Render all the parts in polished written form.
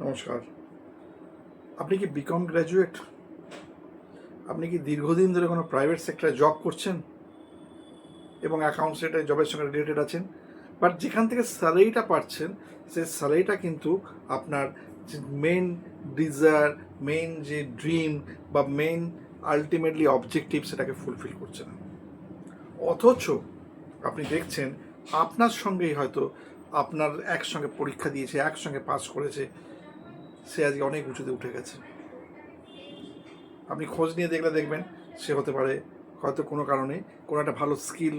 নমস্কার। আপনি কি বিকম গ্র্যাজুয়েট? আপনি কি দীর্ঘদিন ধরে কোনো প্রাইভেট সেক্টরে জব করছেন এবং অ্যাকাউন্টস রিলেটেড জবের সঙ্গে রিলেটেড আছেন, বাট যেখান থেকে স্যালারিটা পাচ্ছেন সেই স্যালারিটা কিন্তু আপনার যে মেন ডিজায়ার, মেন যে ড্রিম বা মেন আলটিমেটলি অবজেক্টিভ সেটাকে ফুলফিল করছে না। অথচ আপনি দেখছেন আপনার সঙ্গেই হয়তো আপনার একসঙ্গে পরীক্ষা দিয়েছে, একসঙ্গে পাস করেছে, সে আজকে অনেক উঁচুতে উঠে গেছে। আপনি খোঁজ নিয়ে দেখবেন সে হতে পারে হয়তো কোনো কারণে কোনো একটা ভালো স্কিল,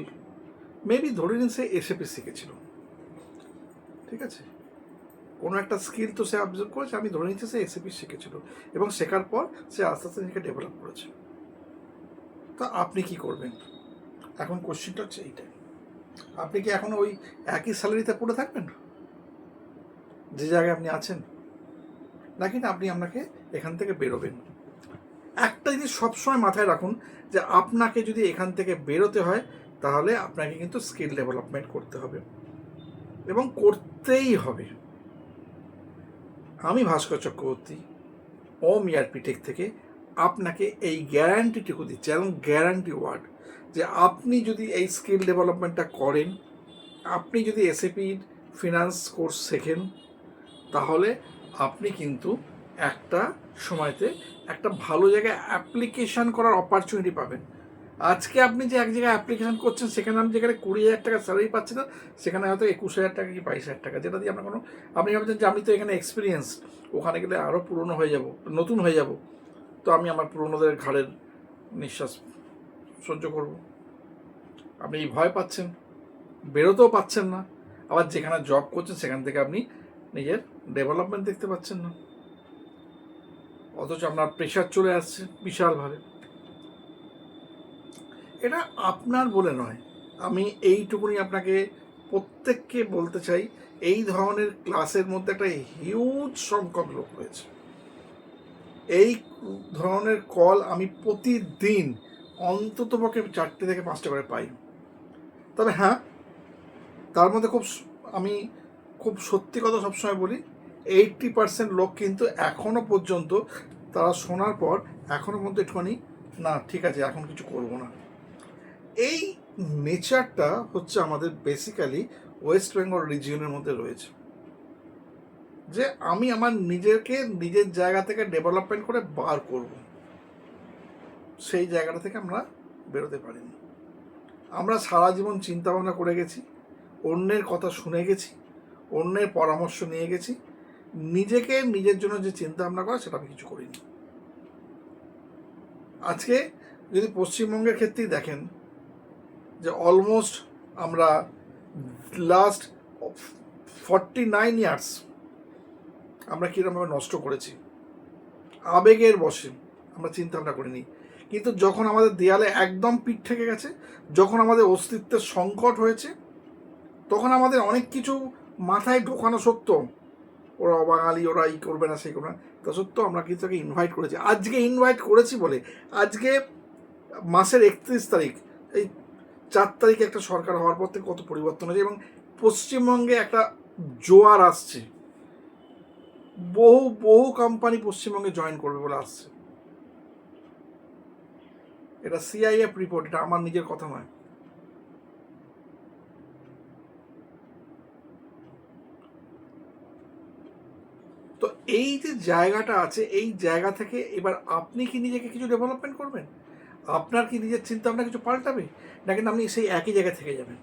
মেবি ধরে নিন সে এসএপি শিখেছিল, ঠিক আছে, কোনো একটা স্কিল তো সে অবজার্ভ করেছে, আমি ধরে নিচ্ছি সে এসএপি শিখেছিল এবং শেখার পর সে আস্তে আস্তে নিজেকে ডেভেলপ করেছে। তা আপনি কি করবেন? এখন কোশ্চেনটা হচ্ছে এইটাই, আপনি কি এখন ওই একই স্যালারিতে পড়ে থাকবেন যে জায়গায় আপনি আছেন, নাকি না আপনি আপনাকে এখান থেকে বেরোবেন? একটা জিনিস সবসময় মাথায় রাখুন যে আপনাকে যদি এখান থেকে বেরোতে হয় তাহলে আপনাকে কিন্তু স্কিল ডেভেলপমেন্ট করতে হবে এবং করতেই হবে। আমি ভাস্কর চক্রবর্তী ওম ইয়ারপি টেক থেকে আপনাকে এই গ্যারান্টিটুকু দিচ্ছি, এবং গ্যারান্টি ওয়ার্ড, যে আপনি যদি এই স্কিল ডেভেলপমেন্টটা করেন, আপনি যদি এসএপির ফিনান্স কোর্স শেখেন, তাহলে আপনি কিন্তু একটা সময়তে একটা ভালো জায়গায় অ্যাপ্লিকেশান করার অপরচুনিটি পাবেন। আজকে আপনি যে এক জায়গায় অ্যাপ্লিকেশান করছেন সেখানে আপনি যেখানে 20,000 টাকা স্যালারি পাচ্ছেন না, সেখানে হয়তো 21,000 টাকা কি 22,000 টাকা, যেটা দিয়ে আপনার কোনো, আপনি ভাবছেন যে আমি তো এখানে এক্সপিরিয়েন্স, ওখানে গেলে আরও পুরনো হয়ে যাব, নতুন হয়ে যাব, তো আমি আমার পুরনোদের ঘাড়ের নিঃশ্বাস সহ্য করব। আপনি এই ভয় পাচ্ছেন, বেরোতেও পাচ্ছেন না, আবার যেখানে জব করছেন সেখান থেকে আপনি নিজের ডেভেলপমেন্ট দেখতে পাচ্ছেন না, অথচ আপনার প্রেশার চলে আসছে বিশালভাবে। এটা আপনার বলে নয়, আমি এইটুকুনি আপনাকে প্রত্যেককে বলতে চাই, এই ধরনের ক্লাসের মধ্যে একটা হিউজ সংখ্যক লোক রয়েছে। এই ধরনের কল আমি প্রতিদিন অন্ততপক্ষে 4টে থেকে 5টা করে পাই। তবে হ্যাঁ, তার মধ্যে আমি খুব সত্যি কথা সবসময় বলি, 80% লোক কিন্তু এখনও পর্যন্ত তারা শোনার পর এখনও পর্যন্ত একটুখানি না ঠিক আছে এখন কিছু করব না। এই নেচারটা হচ্ছে আমাদের বেসিক্যালি ওয়েস্ট বেঙ্গল রিজিয়নের মধ্যে রয়েছে, যে আমি আমার নিজেকে নিজের জায়গা থেকে ডেভেলপমেন্ট করে বার করব, সেই জায়গাটা থেকে আমরা বেরোতে পারিনি। আমরা সারা জীবন চিন্তা ভাবনা করে গেছি, অন্যের কথা শুনে গেছি, অন্যের পরামর্শ নিয়ে গেছি, নিজেকে নিজের জন্য যে চিন্তা ভাবনা করা সেটা আমি কিছু করিনি। আজকে যদি পশ্চিমবঙ্গের ক্ষেত্রেই দেখেন, যে অলমোস্ট আমরা লাস্ট 49 ইয়ার্স আমরা কীরকমভাবে নষ্ট করেছি, আবেগের বশে আমরা চিন্তা ভাবনা করিনি, কিন্তু যখন আমাদের দেয়ালে একদম পিঠ থেকে গেছে, যখন আমাদের অস্তিত্বের সংকট হয়েছে, তখন আমাদের অনেক কিছু মাথায় ঢোকানো সত্ত্বেও, ওরা অবাঙালি, ওরা এই করবে না সেই করবে না, তা সত্ত্বেও আমরা কিন্তু তাকে ইনভাইট করেছি। আজকে ইনভাইট করেছি বলে আজকে মাসের 31 তারিখ, এই 4 তারিখে একটা সরকার হওয়ার পর থেকে কত পরিবর্তন হয়েছে এবং পশ্চিমবঙ্গে একটা জোয়ার আসছে, বহু বহু কোম্পানি পশ্চিমবঙ্গে জয়েন করবে বলে আসছে। এটা সিআইএফ রিপোর্ট, এটা আমার নিজের কথা নয়। তো এই যে জায়গাটা আছে, এই জায়গা থেকে এবার আপনি কি নিজেকে কিছু ডেভেলপমেন্ট করবেন? আপনার কি নিজের চিন্তা ভাবনা কিছু পাল্টাবে, নাকি আপনি সেই একই জায়গায় থেকে যাবেন?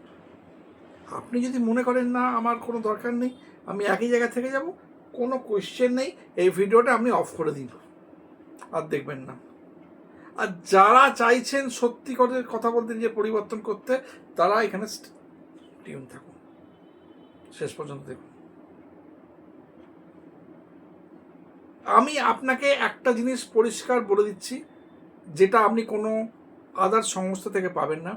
আপনি যদি মনে করেন না আমার কোনো দরকার নেই, আমি একই জায়গা থেকে যাব, কোনো কোয়েশ্চেন নেই, এই ভিডিওটা আপনি অফ করে দিন, আর দেখবেন না। আর যারা চাইছেন সত্যি করে কথা বলতে, যে পরিবর্তন করতে, তারা এখানে টিউন থাকুন, শেষ পর্যন্ত দেখুন। আমি আপনাকে একটা জিনিস পরিষ্কার বলে দিচ্ছি, যেটা আপনি কোনো আদার সংস্থা থেকে পাবেন না,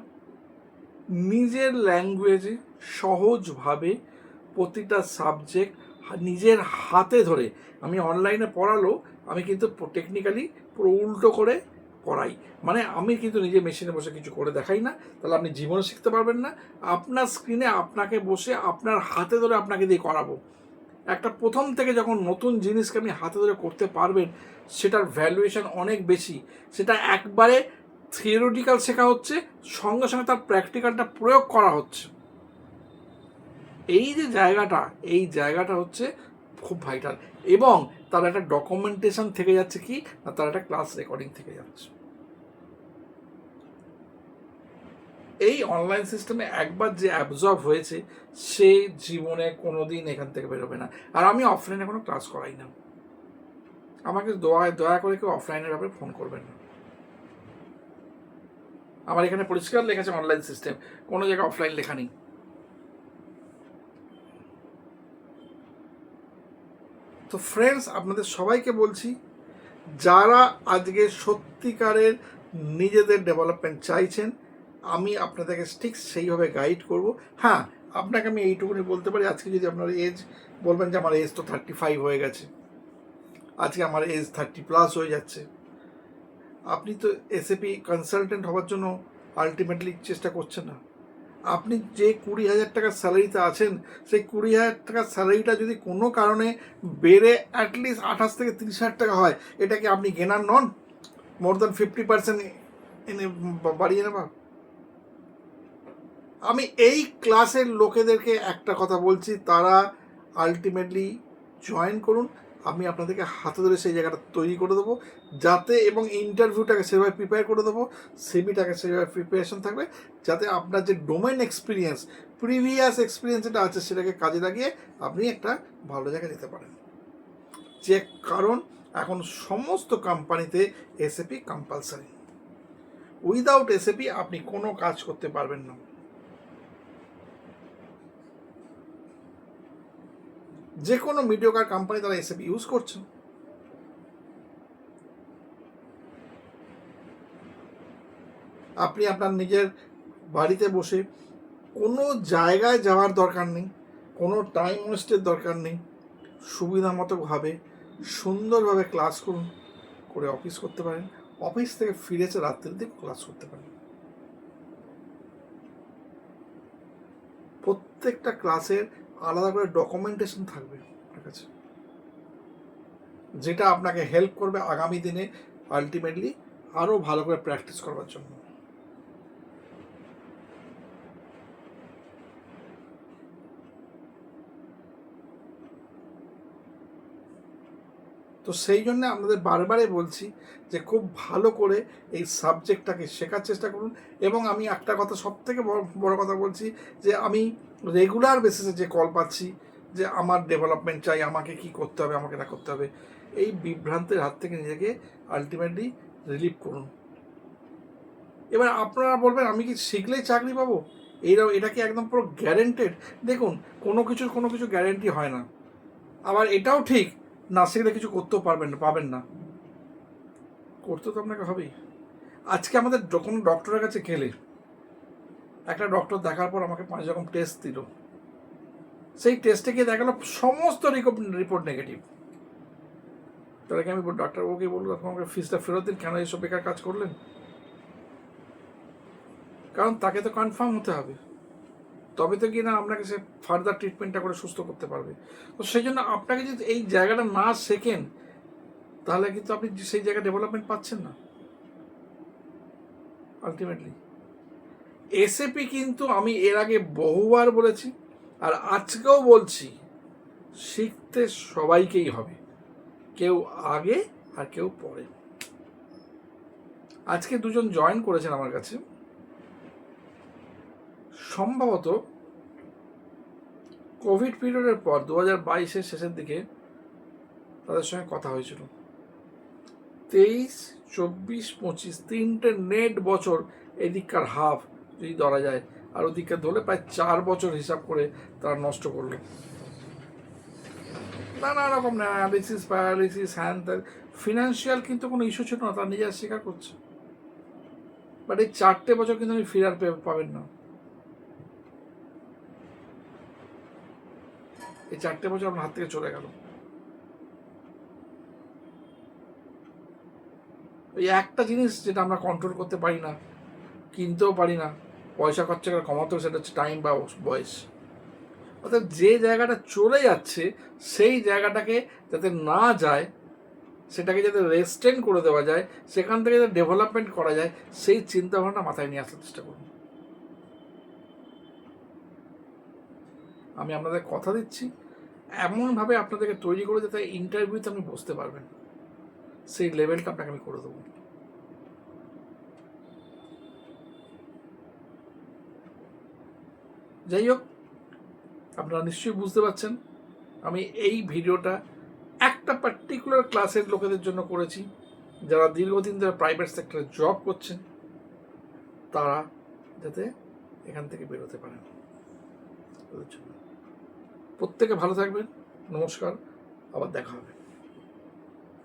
নিজের ল্যাঙ্গুয়েজে সহজভাবে প্রতিটা সাবজেক্ট নিজের হাতে ধরে, আমি অনলাইনে পড়ালেও আমি কিন্তু টেকনিক্যালি পুরো উল্টো করে পড়াই, মানে আমি কিন্তু নিজে মেশিনে বসে কিছু করে দেখাই না, তাহলে আপনি জীবনে শিখতে পারবেন না। আপনার স্ক্রিনে আপনাকে বসে আপনার হাতে ধরে আপনাকে দিয়ে করাবো, একটা প্রথম থেকে যখন নতুন জিনিসকে আপনি হাতে ধরে করতে পারবেন, সেটার ভ্যালুয়েশন অনেক বেশি। সেটা একবারে থিওরিটিক্যাল শেখা হচ্ছে, সঙ্গে সঙ্গে তার প্র্যাকটিক্যালটা প্রয়োগ করা হচ্ছে। এই যে জায়গাটা, এই জায়গাটা হচ্ছে খুব ভাইটাল। এবং তার একটা ডকুমেন্টেশন থেকে যাচ্ছে, কি না, তার একটা ক্লাস রেকর্ডিং থেকে যাচ্ছে। এই অনলাইন সিস্টেমে একবার যে অ্যাবজর্ব হয়েছে, সে জীবনে কোনোদিন এখান থেকে বেরোবে না। আর আমি অফলাইনে কোনো ক্লাস করাই না। আমাকে দয়া করে কেউ অফলাইনের ব্যাপারে ফোন করবেন না। আমার এখানে পরিষ্কার লেখা আছে অনলাইন সিস্টেম, কোনো জায়গায় অফলাইন লেখা নেই। তো ফ্রেন্ডস, আপনাদের সবাইকে বলছি, যারা আজকে সত্যিকারের নিজেদের ডেভেলপমেন্ট চাইছেন, আমি আপনাদেরকে ঠিক সেইভাবে গাইড করব। হ্যাঁ, আপনাকে আমি এইটুকুনি বলতে পারি, আজকে যদি আপনার এজ বলবেন যে আমার এজ তো 35 হয়ে গেছে, আজকে আমার এজ 30+ হয়ে যাচ্ছে, আপনি তো এসএপি কনসালটেন্ট হওয়ার জন্য আলটিমেটলি চেষ্টা করছেন না। আপনি যে 20,000 টাকার স্যালারিতে আছেন, সেই 20,000 টাকার স্যালারিটা যদি কোনো কারণে বেড়ে অ্যাটলিস্ট 28 থেকে 30,000 টাকা হয়, এটা কি আপনি গেনার নন? মোর দ্যান 50% এনে বাড়িয়ে নেবা। আমি এই ক্লাসের লোকেদেরকে একটা কথা বলছি, তারা আলটিমেটলি জয়েন করুন। আমি আপনাদেরকে হাতে ধরে সেই জায়গাটা তৈরি করে দেবো, যাতে, এবং ইন্টারভিউটাকে সেভাবে প্রিপেয়ার করে দেবো, সিভিটাকে সেভাবে প্রিপারেশন থাকবে, যাতে আপনার যে ডোমেন এক্সপিরিয়েন্স, প্রিভিয়াস এক্সপিরিয়েন্স যেটা আছে, সেটাকে কাজে লাগিয়ে আপনি একটা ভালো জায়গায় যেতে পারেন। যে কারণ এখন সমস্ত কোম্পানিতে এসএপি কম্পালসারি। উইদাউট এসএপি আপনি কোনো কাজ করতে পারবেন না। যে কোনো মিডিওকার কোম্পানি তারা এসএপি ইউজ করছে। আপনি আপনার নিজের বাড়িতে বসে কোনো জায়গায় যাওয়ার দরকার নেই, কোনো টাইম ওয়েস্টের দরকার নেই, সুবিধা মতোভাবে সুন্দরভাবে ক্লাস করুন, করে অফিস করতে পারেন। অফিস থেকে ফিরেছে রাত্রির দিকে ক্লাস করতে পারেন। প্রত্যেকটা ক্লাসের আলাদা করে ডকুমেন্টেশন থাকবে আপনার কাছে, যেটা আপনাকে হেল্প করবে আগামী দিনে আলটিমেটলি আরও ভালো করে প্র্যাকটিস করবার জন্য। তো সেই জন্য আপনাদের বারবারই বলছি যে খুব ভালো করে এই সাবজেক্টটাকে শেখার চেষ্টা করুন। এবং আমি একটা কথা সব থেকে বড় কথা বলছি, যে আমি রেগুলার বেসিসে যে কল পাচ্ছি যে আমার ডেভেলপমেন্ট চাই, আমাকে কি করতে হবে, আমাকে না করতে হবে, এই বিভ্রান্তের হাত থেকে নিজেকে আলটিমেটলি রিলিভ করুন। এবার আপনারা বলবেন, আমি কি শিখলেই চাকরি পাবো? এটা কি একদম পুরো গ্যারেন্টেড? দেখুন, কোনো কিছু গ্যারেন্টি হয় না। আবার এটাও ঠিক, না শিখলে কিছু করতেও পাবেন না। করতে তো আপনাকে হবেই। আজকে আমাদের কোনো ডক্টরের কাছে গেলে, একটা ডক্টর দেখার পর আমাকে 5 রকম টেস্ট দিল, সেই টেস্টে গিয়ে দেখালো সমস্ত রিপোর্ট নেগেটিভ। তাহলে কি আমি ডাক্তারবাবুকে বলবো আমাকে ফিসটা ফেরত দিন, কেন এইসব বেকার কাজ করলেন? কারণ তাকে তো কনফার্ম হতে হবে, তবে তো গিয়ে না আপনাকে সে ফার্দার ট্রিটমেন্টটা করে সুস্থ করতে পারবে। তো সেই জন্য আপনাকে যদি এই জায়গাটা না শেখেন, তাহলে কিন্তু আপনি সেই জায়গায় ডেভেলপমেন্ট পাচ্ছেন না আলটিমেটলি। এসএপি কিন্তু আমি এর আগে বহুবার বলেছি, আর আজকেও বলছি, শিখতে সবাইকেই হবে, কেউ আগে আর কেউ পরে। আজকে দুজন জয়েন করেছেন আমার কাছে, সম্ভবত কোভিড পিরিয়ডের পর 2022-এর শেষের দিকে তাদের সঙ্গে কথা হয়েছিল। 23, 24, 25 তিনটে নেট বছর, এদিককার হাফ যদি ধরা যায়, আর ওদিককার ধরলে প্রায় 4 বছর হিসাব করে তারা নষ্ট করলো। নানা রকম অ্যানালিসিস, প্যারালিসিস, হ্যান ত্যান, ফিনান্সিয়াল কিন্তু কোনো ইস্যু ছিল না, তারা নিজেরা স্বীকার করছে। বাট এই 4টে বছর কিন্তু আপনি ফিরার পাবেন না। এই 4টে বছর আপনার হাত থেকে চলে গেল। ওই একটা জিনিস যেটা আমরা কন্ট্রোল করতে পারি না, কিনতেও পারি না, পয়সা খরচা করে কমাতেও, সেটা হচ্ছে টাইম বা বয়স। অর্থাৎ যে জায়গাটা চলে যাচ্ছে সেই জায়গাটাকে যাতে না যায়, সেটাকে যাতে রেস্টেন করে দেওয়া যায়, সেখান থেকে যাতে ডেভেলপমেন্ট করা যায়, সেই চিন্তাভাবনা মাথায় নিয়ে আসার চেষ্টা করুন। আমি আপনাদের কথা দিচ্ছি, এমনভাবে আপনাদেরকে তৈরি করে যাতে ইন্টারভিউতে আপনি বসতে পারবেন, সেই লেভেলটা আপনাকে আমি করে দেবো। যাই হোক, আপনারা নিশ্চয়ই বুঝতে পারছেন আমি এই ভিডিওটা একটা পার্টিকুলার ক্লাসের লোকেদের জন্য করেছি, যারা দীর্ঘদিন ধরে প্রাইভেট সেক্টরে জব করছেন, তারা যাতে এখান থেকে বেরোতে পারেন। প্রত্যেকে ভালো থাকবেন। নমস্কার, আবার দেখা হবে।